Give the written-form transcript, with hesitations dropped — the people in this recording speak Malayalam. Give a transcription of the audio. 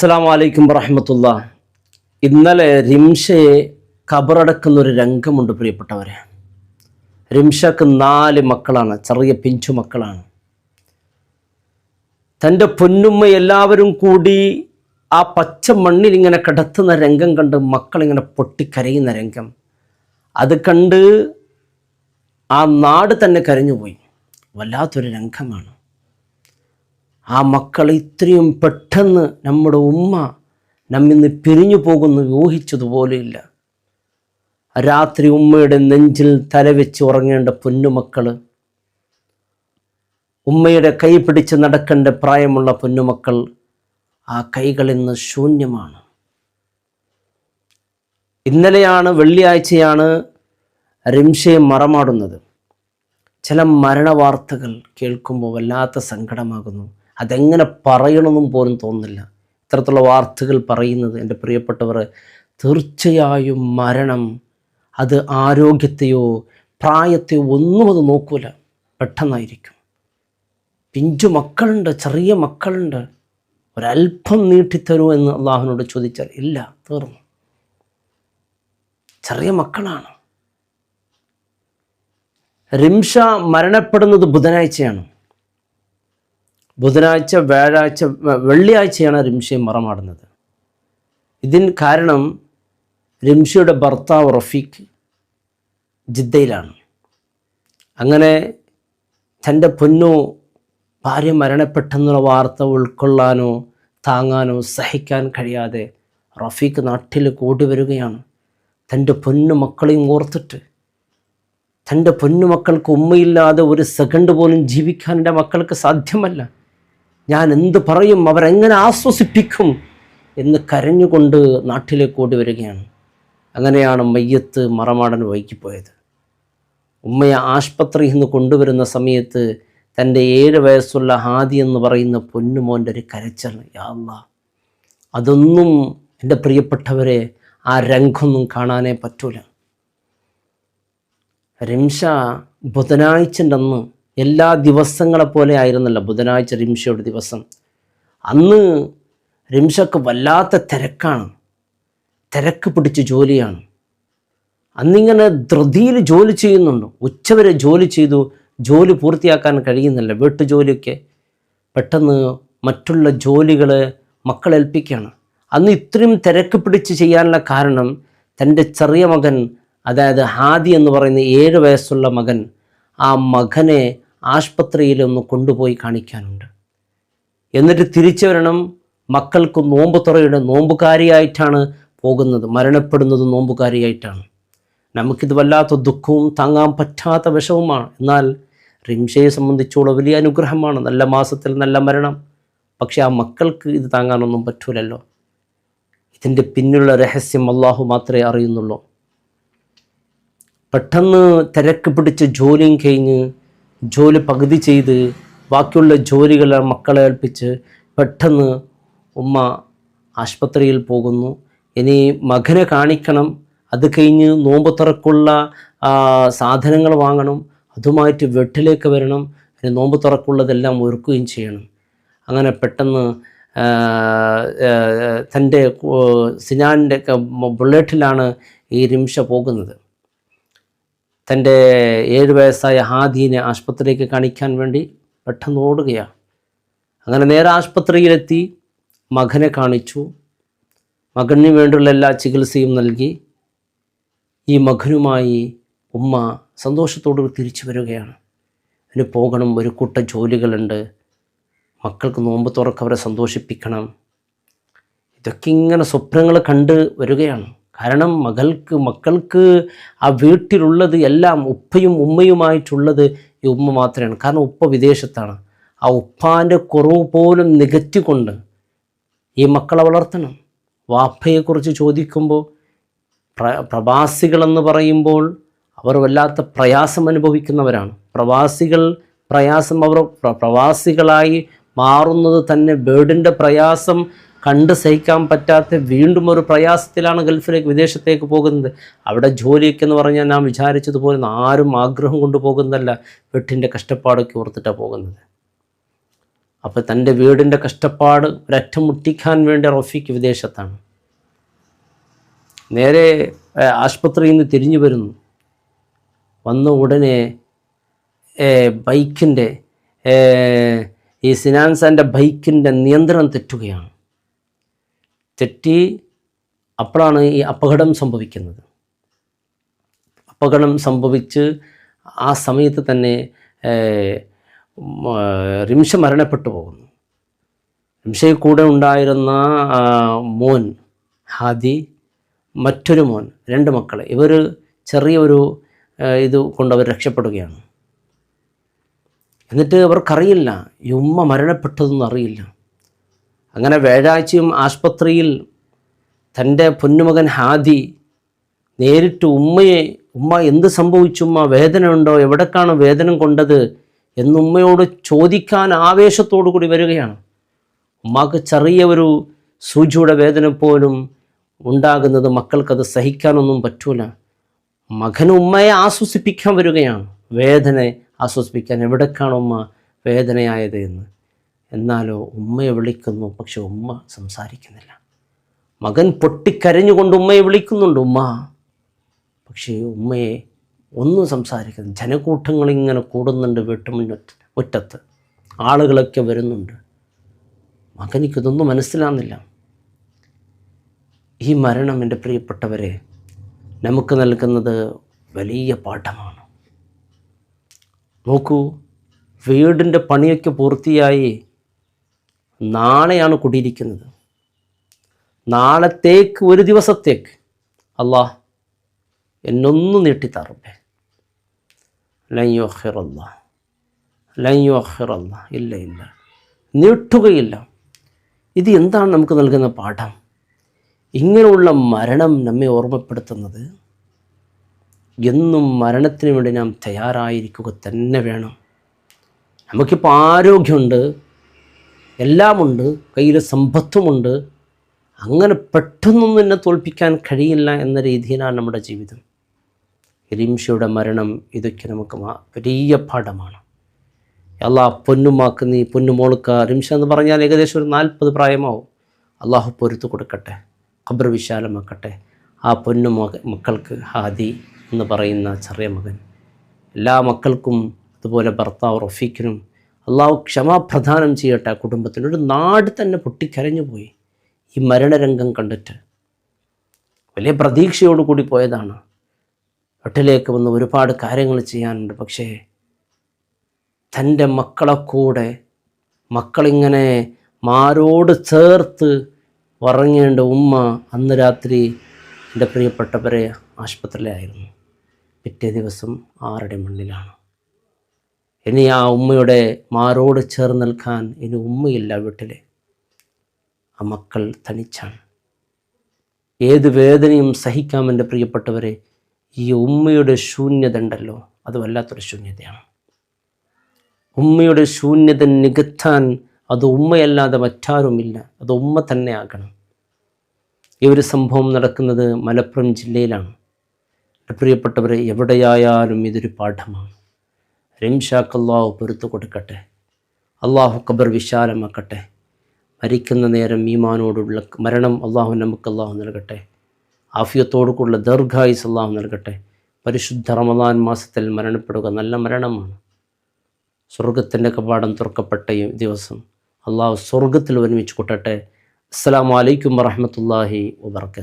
അസ്സലാമു അലൈക്കും വറഹ്മത്തുള്ളാഹ്. ഇന്നലെ റിംഷയെ ഖബറടക്കുന്നൊരു രംഗമുണ്ട് പ്രിയപ്പെട്ടവരെ. റിംഷക്ക് 4 മക്കളാണ്, ചെറിയ പിഞ്ചു മക്കളാണ്. തൻ്റെ പൊന്നുമ്മ എല്ലാവരും കൂടി ആ പച്ച മണ്ണിൽ ഇങ്ങനെ കിടത്തുന്ന രംഗം കണ്ട് മക്കളിങ്ങനെ പൊട്ടിക്കരയുന്ന രംഗം അത് കണ്ട് ആ നാട് തന്നെ കരഞ്ഞുപോയി. വല്ലാത്തൊരു രംഗമാണ്. ആ മക്കൾ ഇത്രയും പെട്ടെന്ന് നമ്മുടെ ഉമ്മ നമ്മിന്ന് പിരിഞ്ഞു പോകുന്നു ഊഹിച്ചതുപോലെയില്ല. രാത്രി ഉമ്മയുടെ നെഞ്ചിൽ തലവെച്ച് ഉറങ്ങേണ്ട പൊന്നുമക്കൾ, ഉമ്മയുടെ കൈ പിടിച്ച് നടക്കേണ്ട പ്രായമുള്ള പൊന്നുമക്കൾ, ആ കൈകളിൽ നിന്ന് ശൂന്യമാണ്. ഇന്നലെയാണ്, വെള്ളിയാഴ്ചയാണ് റിംഷയെ മറമാടുന്നത്. ചില മരണവാർത്തകൾ കേൾക്കുമ്പോൾ വല്ലാത്ത സങ്കടമാകുന്നു. അതെങ്ങനെ പറയണമെന്നും പോലും തോന്നുന്നില്ല. ഇത്തരത്തിലുള്ള വാർത്തകൾ പറയുന്നത് എൻ്റെ പ്രിയപ്പെട്ടവർ, തീർച്ചയായും മരണം അത് ആരോഗ്യത്തെയോ പ്രായത്തെയോ ഒന്നും അത് നോക്കൂല, പെട്ടെന്നായിരിക്കും. പിഞ്ചു മക്കളുണ്ട്, ചെറിയ മക്കളുണ്ട്. ഒരല്പം നീട്ടിത്തരൂ എന്ന് അള്ളാഹുവിനോട് ചോദിച്ചാൽ ഇല്ല, തീർന്നു. ചെറിയ മക്കളാണ്. റിംഷ മരണപ്പെടുന്നത് ബുധനാഴ്ചയാണ്. ബുധനാഴ്ച, വ്യാഴാഴ്ച, വെള്ളിയാഴ്ചയാണ് റിംഷയെ മറമാടുന്നത്. ഇതിന് കാരണം റിംഷയുടെ ഭർത്താവ് റഫീഖ് ജിദ്ദയിലാണ്. അങ്ങനെ തൻ്റെ പൊന്നു ഭാര്യ മരണപ്പെട്ടെന്നുള്ള വാർത്ത ഉൾക്കൊള്ളാനോ താങ്ങാനോ സഹിക്കാൻ കഴിയാതെ റഫീഖ് നാട്ടിൽ കൂടി വരികയാണ്. തൻ്റെ പൊന്നു മക്കളെയും ഓർത്തിട്ട്. തൻ്റെ പൊന്നുമക്കൾക്ക് ഉമ്മയില്ലാതെ ഒരു സെക്കൻഡ് പോലും ജീവിക്കാൻ എൻ്റെ മക്കൾക്ക് സാധ്യമല്ല. ഞാൻ എന്ത് പറയും, അവരെങ്ങനെ ആശ്വസിപ്പിക്കും എന്ന് കരഞ്ഞുകൊണ്ട് നാട്ടിലേക്ക് ഓടി വരികയാണ്. അങ്ങനെയാണ് മയ്യത്ത് മറമാടാൻ വൈകിപ്പോയത്. ഉമ്മയെ ആശുപത്രിയിൽ നിന്ന് കൊണ്ടുവരുന്ന സമയത്ത് തൻ്റെ 7 വയസ്സുള്ള ഹാദി എന്ന് പറയുന്ന പൊന്നുമോൻ്റെ ഒരു കരച്ചിൽ, യാ അല്ലാഹ്, അതൊന്നും എൻ്റെ പ്രിയപ്പെട്ടവരെ ആ രംഗമൊന്നും കാണാനേ പറ്റൂല. റിംഷ ബുധനാഴ്ചൻ്റെ അന്ന് എല്ലാ ദിവസങ്ങളെപ്പോലെ ആയിരുന്നല്ല ബുധനാഴ്ച റിംഷയുടെ ദിവസം. അന്ന് റിംഷക്ക് വല്ലാത്ത തിരക്കാണ്, തിരക്ക് പിടിച്ച ജോലിയാണ്. അന്നിങ്ങനെ ധൃതിയിൽ ജോലി ചെയ്യുന്നുണ്ട്. ഉച്ചവരെ ജോലി ചെയ്തു, ജോലി പൂർത്തിയാക്കാൻ കഴിയുന്നില്ല. വീട്ടുജോലിയൊക്കെ പെട്ടെന്ന് മറ്റുള്ള ജോലികൾ മക്കളേൽപ്പിക്കുകയാണ്. അന്ന് ഇത്രയും തിരക്ക് പിടിച്ച് ചെയ്യാനുള്ള കാരണം തൻ്റെ ചെറിയ മകൻ, അതായത് ഹാദി എന്ന് പറയുന്ന 7 വയസ്സുള്ള മകൻ, ആ മകനെ ആശുപത്രിയിലൊന്ന് കൊണ്ടുപോയി കാണിക്കാനുണ്ട്. എന്നിട്ട് തിരിച്ചു വരണം. മക്കൾക്ക് നോമ്പ് തുറയുടെ നോമ്പുകാരിയായിട്ടാണ് പോകുന്നത്, മരണപ്പെടുന്നത് നോമ്പുകാരിയായിട്ടാണ്. നമുക്കിത് വല്ലാത്ത ദുഃഖവും താങ്ങാൻ പറ്റാത്ത വിഷവുമാണ്. എന്നാൽ റിംഷയെ സംബന്ധിച്ചോളം വലിയ അനുഗ്രഹമാണ്, നല്ല മാസത്തിൽ നല്ല മരണം. പക്ഷേ ആ മക്കൾക്ക് ഇത് താങ്ങാനൊന്നും പറ്റൂലല്ലോ. ഇതിൻ്റെ പിന്നിലുള്ള രഹസ്യം അള്ളാഹു മാത്രമേ അറിയുന്നുള്ളൂ. പെട്ടെന്ന് തിരക്ക് പിടിച്ച് ജോലിയും കഴിഞ്ഞ് ജോലി പകുതി ചെയ്ത് ബാക്കിയുള്ള ജോലികൾ മക്കളെ ഏൽപ്പിച്ച് പെട്ടെന്ന് ഉമ്മ ആശുപത്രിയിൽ പോകുന്നു. ഇനി മകനെ കാണിക്കണം, അത് കഴിഞ്ഞ് നോമ്പ് തുറക്കുള്ള സാധനങ്ങൾ വാങ്ങണം, അതുമായിട്ട് വീട്ടിലേക്ക് വരണം, ഇനി നോമ്പ് തുറക്കുള്ളതെല്ലാം ഒരുക്കുകയും ചെയ്യണം. അങ്ങനെ പെട്ടെന്ന് തൻ്റെ സിനാൻ്റെ ബുള്ളറ്റിലാണ് ഈ റിംഷ പോകുന്നത്. തൻ്റെ 7 വയസ്സായ ഹാദീനെ ആശുപത്രിയിലേക്ക് കാണിക്കാൻ വേണ്ടി പെട്ടെന്ന് ഓടുകയാണ്. അങ്ങനെ നേരെ ആശുപത്രിയിലെത്തി മകനെ കാണിച്ചു. മകന് വേണ്ടിയുള്ള എല്ലാ ചികിത്സയും നൽകി. ഈ മകനുമായി ഉമ്മ സന്തോഷത്തോട് തിരിച്ചു വരികയാണ്. അതിന് പോകണം, ഒരു കൂട്ടം ജോലികളുണ്ട്, മക്കൾക്ക് നോമ്പ് തുറക്കവരെ സന്തോഷിപ്പിക്കണം. ഇതൊക്കെ ഇങ്ങനെ സ്വപ്നങ്ങൾ കണ്ട് വരികയാണ്. കാരണം മക്കൾക്ക് ആ വീട്ടിലുള്ളത് എല്ലാം ഉപ്പയും ഉമ്മയുമായിട്ടുള്ളത് ഈ ഉമ്മ മാത്രമാണ്. കാരണം ഉപ്പ വിദേശത്താണ്. ആ ഉപ്പാൻ്റെ കുറവ് പോലും നികറ്റിക്കൊണ്ട് ഈ മക്കളെ വളർത്തണം. വാപ്പയെക്കുറിച്ച് ചോദിക്കുമ്പോൾ പ്രവാസികളെന്ന് പറയുമ്പോൾ അവർ വല്ലാത്ത പ്രയാസം അനുഭവിക്കുന്നവരാണ്. പ്രവാസികളായി മാറുന്നത് തന്നെ ബേഡിൻ്റെ പ്രയാസം കണ്ട് സഹിക്കാൻ പറ്റാത്ത വീണ്ടും ഒരു പ്രയാസത്തിലാണ് ഗൾഫിലേക്ക്, വിദേശത്തേക്ക് പോകുന്നത്. അവിടെ ജോലിയൊക്കെ എന്ന് പറഞ്ഞാൽ നാം വിചാരിച്ചതുപോലെ ആരും ആഗ്രഹം കൊണ്ട് പോകുന്നതല്ല, വീട്ടിൻ്റെ കഷ്ടപ്പാടൊക്കെ ഓർത്തിട്ടാണ് പോകുന്നത്. അപ്പോൾ തൻ്റെ വീടിൻ്റെ കഷ്ടപ്പാട് ഒരറ്റം മുട്ടിക്കാൻ വേണ്ടി റഫീഖ് വിദേശത്താണ്. നേരെ ആശുപത്രിയിൽ നിന്ന് തിരിഞ്ഞു വരുന്നു. വന്ന ഉടനെ ബൈക്കിൻ്റെ ഈ സിനാൻസാൻ്റെ ബൈക്കിൻ്റെ നിയന്ത്രണം തെറ്റുകയാണ്. തെറ്റി അപ്പോഴാണ് ഈ അപകടം സംഭവിക്കുന്നത്. അപകടം സംഭവിച്ച് ആ സമയത്ത് തന്നെ റിംഷ മരണപ്പെട്ടു പോകുന്നു. റിംഷയിൽ കൂടെ ഉണ്ടായിരുന്ന മോൻ ഹാദി, മറ്റൊരു മോൻ, 2 മക്കൾ, ഇവർ ചെറിയൊരു ഇത് കൊണ്ടവർ രക്ഷപ്പെടുകയാണ്. എന്നിട്ട് അവർക്കറിയില്ല ഈ ഉമ്മ മരണപ്പെട്ടതൊന്നും അറിയില്ല. അങ്ങനെ വ്യാഴാഴ്ചയും ആശുപത്രിയിൽ തൻ്റെ പൊന്നുമകൻ ഹാദി നേരിട്ട് ഉമ്മ എന്ത് സംഭവിച്ചു, ഉമ്മ വേദന ഉണ്ടോ, എവിടേക്കാണ് വേദന കൊണ്ടത് എന്നുമ്മയോട് ചോദിക്കാൻ ആവേശത്തോടു കൂടി വരികയാണ്. ഉമ്മാക്ക് ചെറിയ ഒരു സൂചിയുടെ വേദന പോലും ഉണ്ടാകുന്നത് മക്കൾക്കത് സഹിക്കാനൊന്നും പറ്റൂല. മകൻ ഉമ്മയെ ആശ്വസിപ്പിക്കാൻ വരികയാണ്, വേദന ആശ്വസിപ്പിക്കാൻ. എവിടേക്കാണ് ഉമ്മ വേദനയായത് എന്ന്. എന്നാലോ ഉമ്മയെ വിളിക്കുന്നു, പക്ഷെ ഉമ്മ സംസാരിക്കുന്നില്ല. മകൻ പൊട്ടിക്കരഞ്ഞുകൊണ്ട് ഉമ്മയെ വിളിക്കുന്നുണ്ട്, ഉമ്മ, പക്ഷേ ഉമ്മയെ ഒന്നും സംസാരിക്കുന്നു. ജനക്കൂട്ടങ്ങളിങ്ങനെ കൂടുന്നുണ്ട് മുറ്റത്ത്, ആളുകളൊക്കെ വരുന്നുണ്ട്. മകനിക്കിതൊന്നും മനസ്സിലാകുന്നില്ല. ഈ മരണം എൻ്റെ പ്രിയപ്പെട്ടവരെ നമുക്ക് നൽകുന്നത് വലിയ പാഠമാണ്. നോക്കൂ, വീടിൻ്റെ പണിയൊക്കെ പൂർത്തിയായി, നാളെയാണ് കുടിയിരിക്കുന്നത്. നാളത്തേക്ക്, ഒരു ദിവസത്തേക്ക് അല്ലാഹ് എന്നൊന്ന് നീട്ടിത്തറബേ. ലൻ യുഅഖിറല്ലാഹ്, ഇല്ല, നീട്ടുകയില്ല. ഇത് എന്താണ് നമുക്ക് നൽകുന്ന പാഠം? ഇങ്ങനെയുള്ള മരണം നമ്മെ ഓർമ്മപ്പെടുത്തുന്നത് എന്നും മരണത്തിന് വേണ്ടി നാം തയ്യാറായിരിക്കുക തന്നെ വേണം. നമുക്കിപ്പോൾ ആരോഗ്യമുണ്ട്, എല്ലാമുണ്ട്, കയ്യിൽ സമ്പത്തുമുണ്ട്. അങ്ങനെ പെട്ടെന്നൊന്നും എന്നെ തോൽപ്പിക്കാൻ കഴിയില്ല എന്ന രീതിയിലാണ് നമ്മുടെ ജീവിതം. റിംഷയുടെ മരണം ഇതൊക്കെ നമുക്ക് വലിയ പാഠമാണ്. അള്ളാഹ് പൊന്നുമാക്ക്, നീ പൊന്നുമോൾക്ക്, റിംഷ എന്ന് പറഞ്ഞാൽ ഏകദേശം ഒരു 40 പ്രായമാവും. അള്ളാഹു പൊരുത്തു കൊടുക്കട്ടെ, ഖബർ വിശാലമാക്കട്ടെ. ആ മക്കൾക്ക്, ഹാദി എന്ന് പറയുന്ന ചെറിയ മകൻ, എല്ലാ മക്കൾക്കും അതുപോലെ ഭർത്താവ് റഫീഖിനും അള്ളാഹു ക്ഷമാപ്രദാനം ചെയ്യട്ടെ. ആ കുടുംബത്തിന് ഒരു നാട് തന്നെ പൊട്ടിക്കരഞ്ഞു പോയി ഈ മരണരംഗം കണ്ടിട്ട്. വലിയ പ്രതീക്ഷയോടുകൂടി പോയതാണ്. വീട്ടിലേക്ക് വന്ന് ഒരുപാട് കാര്യങ്ങൾ ചെയ്യാനുണ്ട്. പക്ഷേ തൻ്റെ മക്കളെ കൂടെ, മക്കളിങ്ങനെ മാരോട് ചേർത്ത് ഉറങ്ങേണ്ട ഉമ്മ അന്ന് രാത്രി എൻ്റെ പ്രിയപ്പെട്ടവരെ ആശുപത്രിയിലായിരുന്നു. പിറ്റേ ദിവസം 6 മണിലാണ്. ഇനി ആ ഉമ്മയുടെ മാരോട് ചേർന്ന് നിൽക്കാൻ ഇനി ഉമ്മയില്ല വീട്ടിൽ. ആ മക്കൾ തനിച്ചാണ്. ഏത് വേദനയും സഹിക്കാം എൻ്റെ പ്രിയപ്പെട്ടവരെ. ഈ ഉമ്മയുടെ ശൂന്യത ഉണ്ടല്ലോ, അത് വല്ലാത്തൊരു ശൂന്യതയാണ്. ഉമ്മയുടെ ശൂന്യത നികത്താൻ അത് ഉമ്മയല്ലാതെ മറ്റാരുമില്ല, അത് ഉമ്മ തന്നെ ആകണം. ഈ ഒരു സംഭവം നടക്കുന്നത് മലപ്പുറം ജില്ലയിലാണ്. എൻ്റെ പ്രിയപ്പെട്ടവരെ, എവിടെയായാലും ഇതൊരു പാഠമാണ്. റിംഷാക്ക് അല്ലാഹു പൊരുത്തു കൊടുക്കട്ടെ, അള്ളാഹു ഖബർ വിശാലമാക്കട്ടെ. മരിക്കുന്ന നേരം ഈമാനോടുള്ള മരണം അള്ളാഹു നൽകട്ടെ. ആഫിയത്തോടുകൂടുള്ള ദീർഘായുസ് അള്ളാഹു നൽകട്ടെ. പരിശുദ്ധ റമദാൻ മാസത്തിൽ മരണപ്പെടുക നല്ല മരണമാണ്. സ്വർഗത്തിൻ്റെ കവാടം തുറക്കപ്പെട്ട ഈ ദിവസം അള്ളാഹു സ്വർഗത്തിൽ ഒരുമിച്ച് കൂട്ടട്ടെ. അസ്സലാമു അലൈക്കും വറഹ്മത്തുള്ളാഹി വബറകാതുഹു.